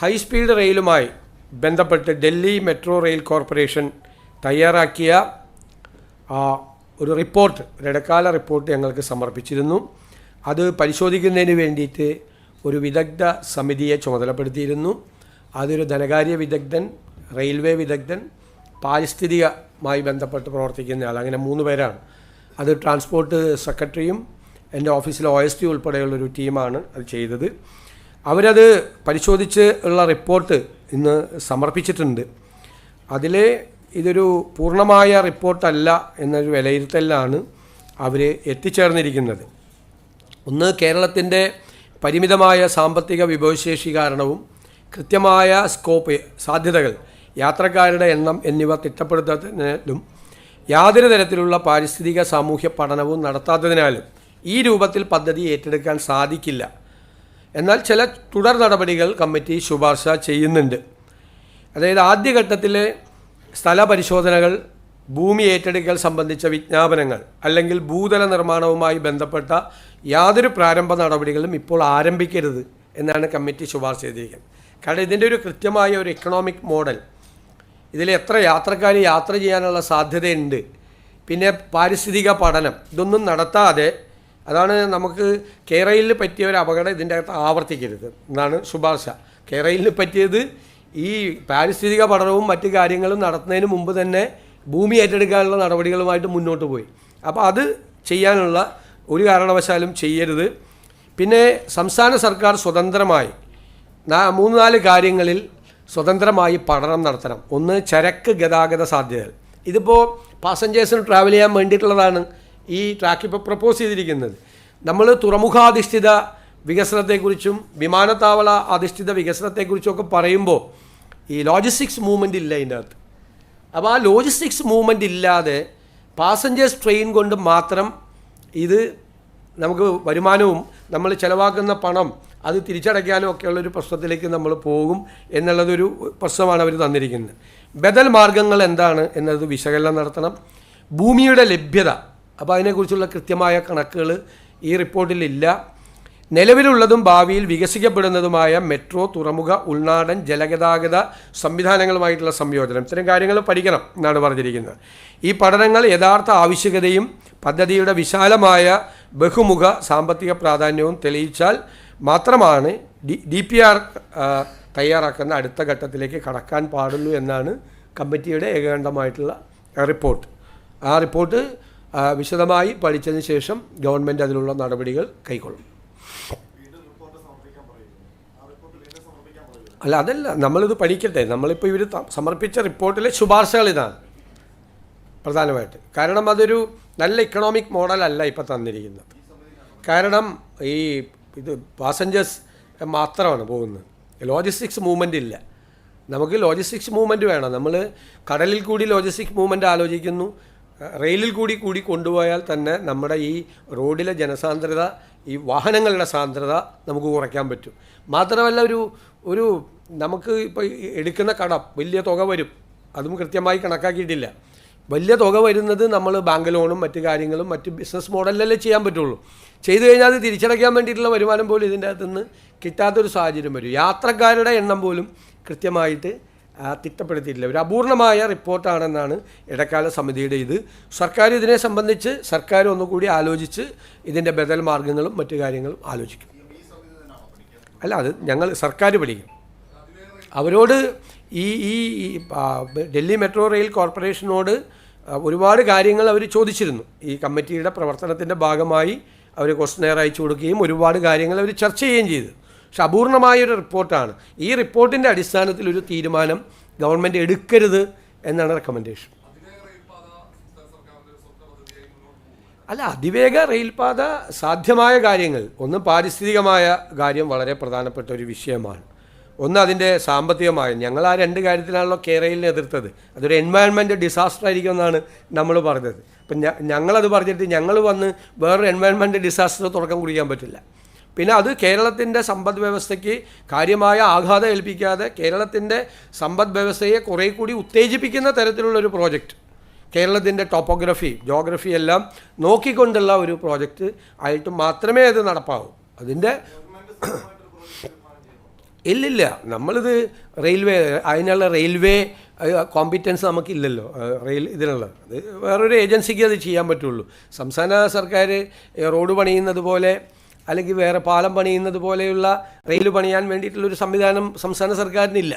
High speed റെയിലുമായി ബന്ധപ്പെട്ട് Delhi metro rail corporation തയ്യാറാക്കിയ ഒരു റിപ്പോർട്ട്, ഒരു ഇടക്കാല റിപ്പോർട്ട് ഞങ്ങൾക്ക് സമർപ്പിച്ചിരുന്നു. അത് പരിശോധിക്കുന്നതിന് വേണ്ടിയിട്ട് ഒരു വിദഗ്ധ സമിതിയെ ചുമതലപ്പെടുത്തിയിരുന്നു. അതൊരു ധനകാര്യ വിദഗ്ധൻ, റെയിൽവേ വിദഗ്ധൻ, പാരിസ്ഥിതികമായി ബന്ധപ്പെട്ട് പ്രവർത്തിക്കുന്ന ആൾ, അങ്ങനെ 3 പേരാണ്. അത് ട്രാൻസ്പോർട്ട് സെക്രട്ടറിയും എൻ്റെ ഓഫീസിലെ OSD ഉൾപ്പെടെയുള്ളൊരു ടീമാണ് അത് ചെയ്തത്. അവരത് പരിശോധിച്ച് ഉള്ള റിപ്പോർട്ട് ഇന്ന് സമർപ്പിച്ചിട്ടുണ്ട്. അതിൽ ഇതൊരു പൂർണ്ണമായ റിപ്പോർട്ടല്ല എന്നൊരു വിലയിരുത്തലിലാണ് അവർ എത്തിച്ചേർന്നിരിക്കുന്നത്. ഒന്ന്, കേരളത്തിൻ്റെ പരിമിതമായ സാമ്പത്തിക വിഭവശേഷി കാരണവും കൃത്യമായ സ്കോപ്പ്, സാധ്യതകൾ, യാത്രക്കാരുടെ എണ്ണം എന്നിവ തിട്ടപ്പെടുത്തുന്നതിനും യാതൊരു തരത്തിലുള്ള പാരിസ്ഥിതിക സാമൂഹ്യ പഠനവും നടത്താത്തതിനാലും ഈ രൂപത്തിൽ പദ്ധതി ഏറ്റെടുക്കാൻ സാധിക്കില്ല. എന്നാൽ ചില തുടർ നടപടികൾ കമ്മിറ്റി ശുപാർശ ചെയ്യുന്നുണ്ട്. അതായത് ആദ്യഘട്ടത്തിലെ സ്ഥല പരിശോധനകൾ, ഭൂമി ഏറ്റെടുക്കൽ സംബന്ധിച്ച വിജ്ഞാപനങ്ങൾ അല്ലെങ്കിൽ ഭൂതല നിർമ്മാണവുമായി ബന്ധപ്പെട്ട യാതൊരു പ്രാരംഭ നടപടികളും ഇപ്പോൾ ആരംഭിക്കരുത് എന്നാണ് കമ്മിറ്റി ശുപാർശ ചെയ്തിരിക്കുന്നത്. കാരണം ഇതിൻ്റെ ഒരു കൃത്യമായ ഒരു എക്കണോമിക് മോഡൽ, ഇതിൽ എത്ര യാത്രക്കാർ യാത്ര ചെയ്യാനുള്ള സാധ്യതയുണ്ട്, പിന്നെ പാരിസ്ഥിതിക പഠനം, ഇതൊന്നും നടത്താതെ, അതാണ് നമുക്ക് കേരളയിൽ പറ്റിയ ഒരു അപകടം ഇതിൻ്റെ അകത്ത് ആവർത്തിക്കരുത് എന്നാണ് ശുപാർശ. കേരളയിൽ പറ്റിയത് ഈ പാരിസ്ഥിതിക പഠനവും മറ്റു കാര്യങ്ങളും നടത്തുന്നതിന് മുമ്പ് തന്നെ ഭൂമി ഏറ്റെടുക്കാനുള്ള നടപടികളുമായിട്ട് മുന്നോട്ട് പോയി. അപ്പോൾ അത് ചെയ്യാനുള്ള ഒരു കാരണവശാലും ചെയ്യരുത്. പിന്നെ സംസ്ഥാന സർക്കാർ സ്വതന്ത്രമായി 3-4 കാര്യങ്ങളിൽ സ്വതന്ത്രമായി പഠനം നടത്തണം. ഒന്ന്, ചരക്ക് ഗതാഗത സാധ്യതകൾ. ഇതിപ്പോൾ പാസഞ്ചേഴ്സിന് ട്രാവൽ ചെയ്യാൻ വേണ്ടിയിട്ടുള്ളതാണ് ഈ ട്രാക്ക് ഇപ്പോൾ പ്രപ്പോസ് ചെയ്തിരിക്കുന്നത്. നമ്മൾ തുറമുഖാധിഷ്ഠിത വികസനത്തെക്കുറിച്ചും വിമാനത്താവള അധിഷ്ഠിത വികസനത്തെക്കുറിച്ചൊക്കെ പറയുമ്പോൾ ഈ ലോജിസ്റ്റിക്സ് മൂവ്മെൻ്റ് ഇല്ല ഇതിൻ്റെ അകത്ത്. അപ്പോൾ ആ ലോജിസ്റ്റിക്സ് മൂവ്മെൻ്റ് ഇല്ലാതെ പാസഞ്ചേഴ്സ് ട്രെയിൻ കൊണ്ട് മാത്രം ഇത് നമുക്ക് വരുമാനവും നമ്മൾ ചിലവാക്കുന്ന പണം അത് തിരിച്ചടയ്ക്കാനും ഒക്കെയുള്ളൊരു പ്രശ്നത്തിലേക്ക് നമ്മൾ പോകും എന്നുള്ളതൊരു പ്രശ്നമാണ് അവർ തന്നിരിക്കുന്നത്. ബദൽ മാർഗങ്ങൾ എന്താണ് എന്നത് വിശകലനം നടത്തണം. ഭൂമിയുടെ ലഭ്യത, അപ്പോൾ അതിനെക്കുറിച്ചുള്ള കൃത്യമായ കണക്കുകൾ ഈ റിപ്പോർട്ടിലില്ല. നിലവിലുള്ളതും ഭാവിയിൽ വികസിക്കപ്പെടുന്നതുമായ മെട്രോ, തുറമുഖ, ഉൾനാടൻ ജലഗതാഗത സംവിധാനങ്ങളുമായിട്ടുള്ള സംയോജനം, ഇത്തരം കാര്യങ്ങൾ പഠിക്കണം എന്നാണ് പറഞ്ഞിരിക്കുന്നത്. ഈ പഠനങ്ങൾ യഥാർത്ഥ ആവശ്യകതയും പദ്ധതിയുടെ വിശാലമായ ബഹുമുഖ സാമ്പത്തിക പ്രാധാന്യവും തെളിയിച്ചാൽ മാത്രമാണ് DPR തയ്യാറാക്കുന്ന അടുത്ത ഘട്ടത്തിലേക്ക് കടക്കാൻ പാടുള്ളൂ എന്നാണ് കമ്മിറ്റിയുടെ ഏകകണ്ഠമായിട്ടുള്ള റിപ്പോർട്ട്. ആ റിപ്പോർട്ട് വിശദമായി പഠിച്ചതിന് ശേഷം ഗവൺമെൻറ് അതിലുള്ള നടപടികൾ കൈക്കൊള്ളും. അല്ല, അതല്ല, നമ്മളിത് പഠിക്കട്ടെ. നമ്മളിപ്പോൾ ഇവർ സമർപ്പിച്ച റിപ്പോർട്ടിലെ ശുപാർശകൾ ഇതാണ് പ്രധാനമായിട്ട്. കാരണം അതൊരു നല്ല ഇക്കണോമിക് മോഡലല്ല ഇപ്പോൾ തന്നിരിക്കുന്നത്. കാരണം ഇത് പാസഞ്ചേഴ്സ് മാത്രമാണ് പോകുന്നത്, ലോജിസ്റ്റിക്സ് മൂവ്മെൻ്റ് ഇല്ല. നമുക്ക് ലോജിസ്റ്റിക്സ് മൂവ്മെൻറ്റ് വേണം. നമ്മൾ കടലിൽ കൂടി ലോജിസ്റ്റിക്സ് മൂവ്മെൻറ്റ് ആലോചിക്കുന്നു, റെയിലിൽ കൂടി കൊണ്ടുപോയാൽ തന്നെ നമ്മുടെ ഈ റോഡിലെ ജനസാന്ദ്രത, ഈ വാഹനങ്ങളുടെ സാന്ദ്രത നമുക്ക് കുറയ്ക്കാൻ പറ്റും. മാത്രമല്ല ഒരു നമുക്ക് ഇപ്പോൾ എടുക്കുന്ന കടം വലിയ തുക വരും, അതും കൃത്യമായി കണക്കാക്കിയിട്ടില്ല. വലിയ തുക വരുന്നത് നമ്മൾ ബാങ്ക് ലോണും മറ്റു കാര്യങ്ങളും മറ്റ് ബിസിനസ് മോഡലിലല്ലേ ചെയ്യാൻ പറ്റുള്ളൂ. ചെയ്തു കഴിഞ്ഞാൽ അത് തിരിച്ചടയ്ക്കാൻ വേണ്ടിയിട്ടുള്ള വരുമാനം പോലും ഇതിൻ്റെ അകത്തുനിന്ന് കിട്ടാത്തൊരു സാഹചര്യം വരും. യാത്രക്കാരുടെ എണ്ണം പോലും കൃത്യമായിട്ട് തിട്ടപ്പെടുത്തിയിട്ടില്ല. ഒരു അപൂർണമായ റിപ്പോർട്ടാണെന്നാണ് ഇടക്കാല സമിതിയുടെ ഇത്. സർക്കാർ ഇതിനെ സംബന്ധിച്ച് സർക്കാർ ഒന്നുകൂടി ആലോചിച്ച് ഇതിൻ്റെ ബദൽ മാർഗങ്ങളും മറ്റു കാര്യങ്ങളും ആലോചിക്കും. അല്ല, അത് സർക്കാർ പഠിക്കും. അവരോട് ഈ ഡൽഹി മെട്രോ റെയിൽ കോർപ്പറേഷനോട് ഒരുപാട് കാര്യങ്ങൾ അവർ ചോദിച്ചിരുന്നു. ഈ കമ്മിറ്റിയുടെ പ്രവർത്തനത്തിൻ്റെ ഭാഗമായി അവർ ക്വസ്റ്റനെയർ അയച്ചു കൊടുക്കുകയും ഒരുപാട് കാര്യങ്ങൾ അവർ ചർച്ച ചെയ്യുകയും ചെയ്തു. പക്ഷെ അപൂർണമായൊരു റിപ്പോർട്ടാണ്. ഈ റിപ്പോർട്ടിൻ്റെ അടിസ്ഥാനത്തിൽ ഒരു തീരുമാനം ഗവൺമെൻറ് എടുക്കരുത് എന്നാണ് റെക്കമെൻഡേഷൻ. അല്ല, അതിവേഗ റെയിൽപാത സാധ്യമായ കാര്യങ്ങൾ, ഒന്ന് പാരിസ്ഥിതികമായ കാര്യം വളരെ പ്രധാനപ്പെട്ട ഒരു വിഷയമാണ്. ഒന്ന് അതിൻ്റെ സാമ്പത്തികമായ, ഞങ്ങൾ ആ 2 കാര്യത്തിലാണല്ലോ കേരളയിൽ എതിർത്തത്. അതൊരു എൻവയൺമെൻറ്റ് ഡിസാസ്റ്റർ ആയിരിക്കും എന്നാണ് നമ്മൾ പറഞ്ഞത്. അപ്പം ഞങ്ങളത് പറഞ്ഞിട്ട് ഞങ്ങൾ വന്ന് വേറൊരു എൻവയൺമെൻറ്റ് ഡിസാസ്റ്റർ തുടക്കം കുറിക്കാൻ പറ്റില്ല. പിന്നെ അത് കേരളത്തിൻ്റെ സമ്പദ് വ്യവസ്ഥയ്ക്ക് കാര്യമായ ആഘാതം ഏൽപ്പിക്കാതെ കേരളത്തിൻ്റെ സമ്പദ് വ്യവസ്ഥയെ കുറേ കൂടി ഉത്തേജിപ്പിക്കുന്ന തരത്തിലുള്ളൊരു പ്രോജക്റ്റ്, കേരളത്തിൻ്റെ ടോപ്പോഗ്രഫി, ജോഗ്രഫി എല്ലാം നോക്കിക്കൊണ്ടുള്ള ഒരു പ്രോജക്റ്റ് ആയിട്ട് മാത്രമേ അത് നടപ്പാവൂ. അതിൻ്റെ ഇല്ലില്ല, നമ്മളിത് റെയിൽവേ, അതിനുള്ള റെയിൽവേ കോമ്പിറ്റൻസ് നമുക്കില്ലല്ലോ. ഇതിനുള്ള അത് വേറൊരു ഏജൻസിക്ക് അത് ചെയ്യാൻ പറ്റുള്ളൂ. സംസ്ഥാന സർക്കാർ റോഡ് പണിയുന്നത് പോലെ അല്ലെങ്കിൽ വേറെ പാലം പണിയുന്നത് പോലെയുള്ള റെയിൽ പണിയാൻ വേണ്ടിയിട്ടുള്ളൊരു സംവിധാനം സംസ്ഥാന സർക്കാരിനില്ല.